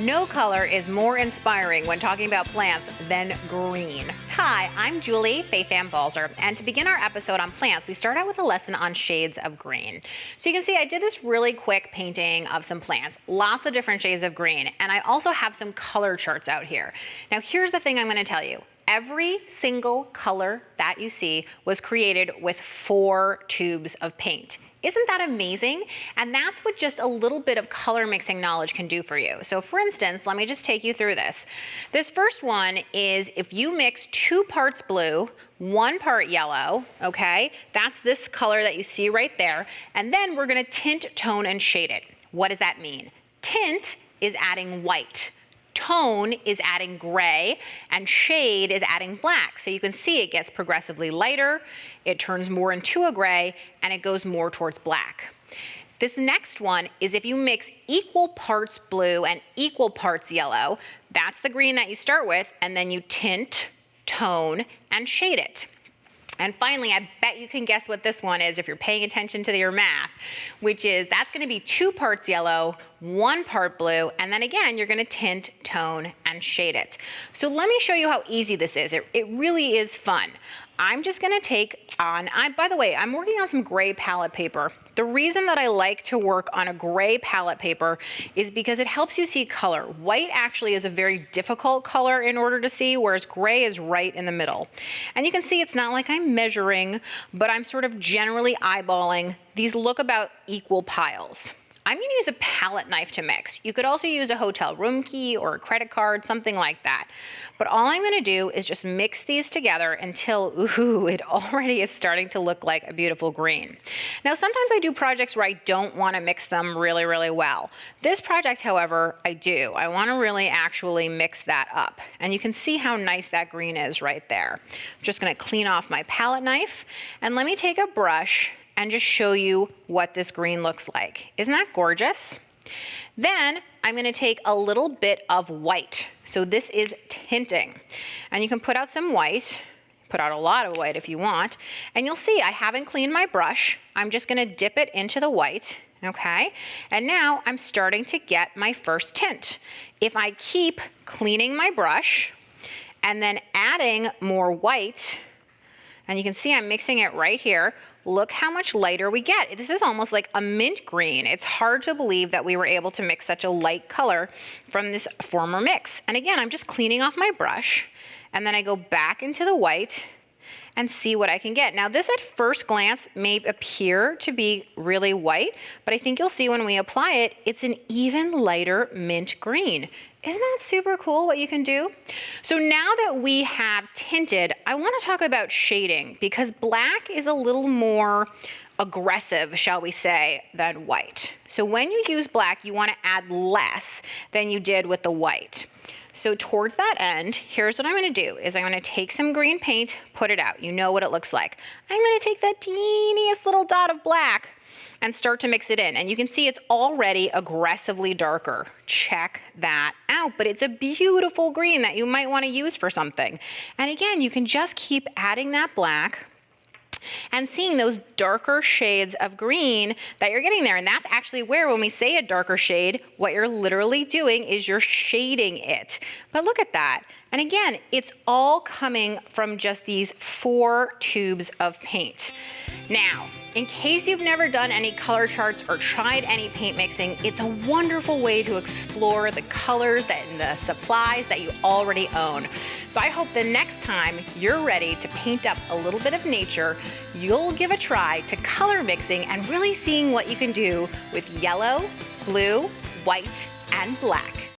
No color is more inspiring when talking about plants than green. Hi, I'm Julie Fei Fan Balzer, and to begin our episode on plants, we start out with a lesson on shades of green. So you can see I did this really quick painting of some plants, lots of different shades of green, and I also have some color charts out here. Now here's the thing I'm going to tell you. Every single color that you see was created with 4 tubes of paint. Isn't that amazing? And that's what just a little bit of color mixing knowledge can do for you. So for instance, let me just take you through this. This first one is if you mix 2 parts blue, 1 part yellow, okay? That's this color that you see right there. And then we're gonna tint, tone, and shade it. What does that mean? Tint is adding white. Tone is adding gray, and shade is adding black. So you can see it gets progressively lighter, it turns more into a gray, and it goes more towards black. This next one is if you mix equal parts blue and equal parts yellow, that's the green that you start with, and then you tint, tone, and shade it. And finally, I bet you can guess what this one is if you're paying attention to your math, which is that's gonna be 2 parts yellow, 1 part blue, and then again, you're gonna tint, tone, and shade it. So let me show you how easy this is. It really is fun. I'm just gonna take on, by the way, I'm working on some gray palette paper. The reason that I like to work on a gray palette paper is because it helps you see color. White actually is a very difficult color in order to see, whereas gray is right in the middle. And you can see it's not like I'm measuring, but I'm sort of generally eyeballing. These look about equal piles. I'm gonna use a palette knife to mix. You could also use a hotel room key or a credit card, something like that. But all I'm gonna do is just mix these together until, ooh, it already is starting to look like a beautiful green. Now, sometimes I do projects where I don't wanna mix them really, really well. This project, however, I do. I wanna really actually mix that up. And you can see how nice that green is right there. I'm just gonna clean off my palette knife, and let me take a brush and just show you what this green looks like. Isn't that gorgeous? Then I'm gonna take a little bit of white. So this is tinting. And you can put out some white, put out a lot of white if you want, and you'll see I haven't cleaned my brush. I'm just gonna dip it into the white, okay? And now I'm starting to get my first tint. If I keep cleaning my brush and then adding more white, and you can see I'm mixing it right here, look how much lighter we get. This is almost like a mint green. It's hard to believe that we were able to mix such a light color from this former mix. And again, I'm just cleaning off my brush, and then I go back into the white and see what I can get. Now this at first glance may appear to be really white, but I think you'll see when we apply it, it's an even lighter mint green. Isn't that super cool what you can do? So now that we have tinted, I want to talk about shading because black is a little more aggressive, shall we say, than white. So when you use black, you want to add less than you did with the white. So towards that end, here's what I'm gonna do, is I'm gonna take some green paint, put it out. You know what it looks like. I'm gonna take that teeniest little dot of black and start to mix it in. And you can see it's already aggressively darker. Check that out, but it's a beautiful green that you might wanna use for something. And again, you can just keep adding that black and seeing those darker shades of green that you're getting there. And that's actually where, when we say a darker shade, what you're literally doing is you're shading it. But look at that. And again, it's all coming from just these 4 tubes of paint. Now, in case you've never done any color charts or tried any paint mixing, it's a wonderful way to explore the colors and the supplies that you already own. So I hope the next time you're ready to paint up a little bit of nature, you'll give a try to color mixing and really seeing what you can do with yellow, blue, white, and black.